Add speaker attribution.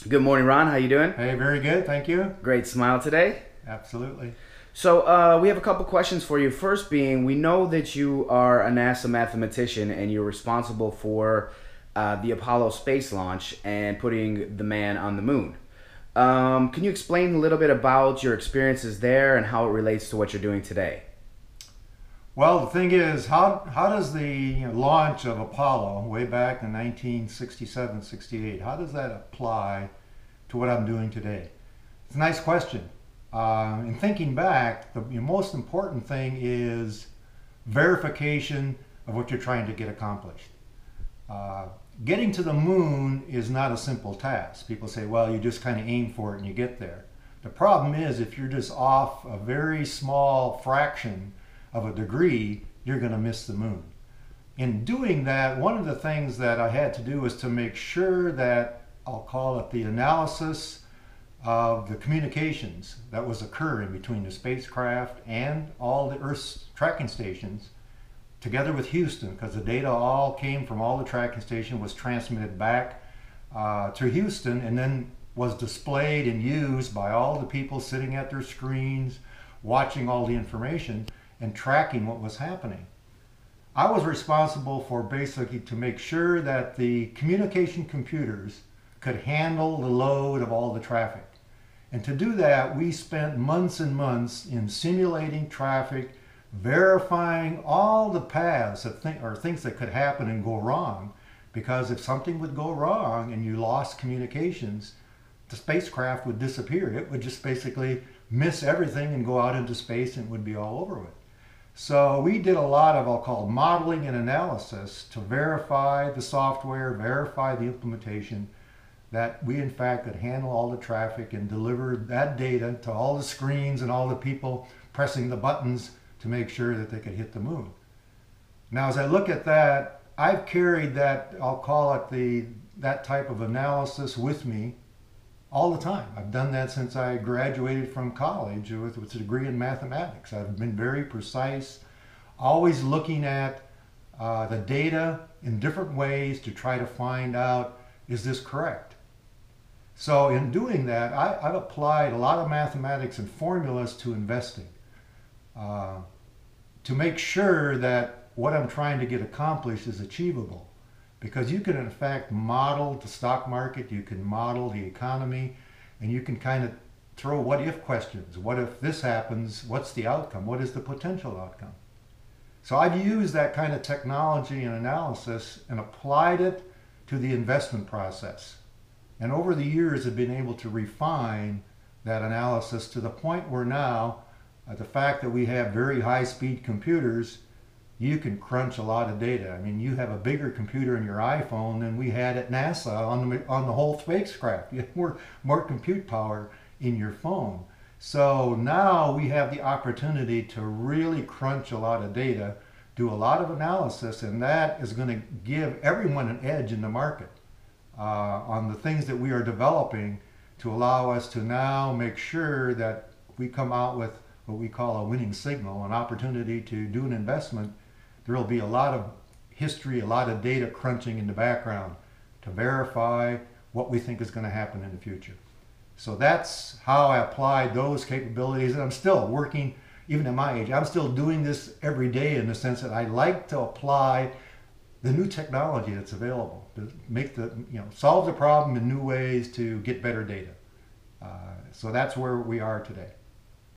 Speaker 1: Good morning, Ron. How you doing?
Speaker 2: Hey, very good. Thank you.
Speaker 1: Great smile today.
Speaker 2: Absolutely.
Speaker 1: So we have a couple questions for you. First being, we know that you are a NASA mathematician and you're responsible for the Apollo space launch and putting the man on the moon. Can you explain a little bit about your experiences there and how it relates to what you're doing today?
Speaker 2: Well, the thing is, how does the launch of Apollo way back in 1967, 68, how does that apply to what I'm doing today? It's a nice question. In thinking back, the most important thing is verification of what you're trying to get accomplished. Uh, Getting to the moon is not a simple task. People say, well, you just kind of aim for it and you get there. The problem is if you're just off a very small fraction of a degree, you're going to miss the moon. In doing that, one of the things that I had to do was to make sure that, I'll call it the analysis of the communications that was occurring between the spacecraft and all the Earth's tracking stations, together with Houston, because the data all came from all the tracking station, was transmitted back to Houston, and then was displayed and used by all the people sitting at their screens, watching all the information and tracking what was happening. I was responsible for basically to make sure that the communication computers could handle the load of all the traffic. And to do that, we spent months and months in simulating traffic, verifying all the paths of things that could happen and go wrong. Because if something would go wrong and you lost communications, the spacecraft would disappear. It would just basically miss everything and go out into space and it would be all over with. So we did a lot of, I'll call, modeling and analysis to verify the software, verify the implementation, that we in fact could handle all the traffic and deliver that data to all the screens and all the people pressing the buttons to make sure that they could hit the moon. Now as I look at that, I've carried that, I'll call it that type of analysis with me all the time. I've done that since I graduated from college with a degree in mathematics. I've been very precise, always looking at the data in different ways to try to find out, is this correct? So in doing that, I've applied a lot of mathematics and formulas to investing to make sure that what I'm trying to get accomplished is achievable. Because you can in fact model the stock market, you can model the economy, and you can kind of throw what if questions. What if this happens? What's the outcome? What is the potential outcome? So I've used that kind of technology and analysis and applied it to the investment process. And over the years I've been able to refine that analysis to the point where now the fact that we have very high speed computers, you can crunch a lot of data. I mean, you have a bigger computer in your iPhone than we had at NASA on the whole spacecraft. You have more compute power in your phone. So now we have the opportunity to really crunch a lot of data, do a lot of analysis, and that is going to give everyone an edge in the market on the things that we are developing to allow us to now make sure that we come out with what we call a winning signal, an opportunity to do an investment. There will be a lot of history, a lot of data crunching in the background to verify what we think is going to happen in the future. So that's how I applied those capabilities, and I'm still working, even at my age, I'm still doing this every day in the sense that I like to apply the new technology that's available to make solve the problem in new ways to get better data. So that's where we are today.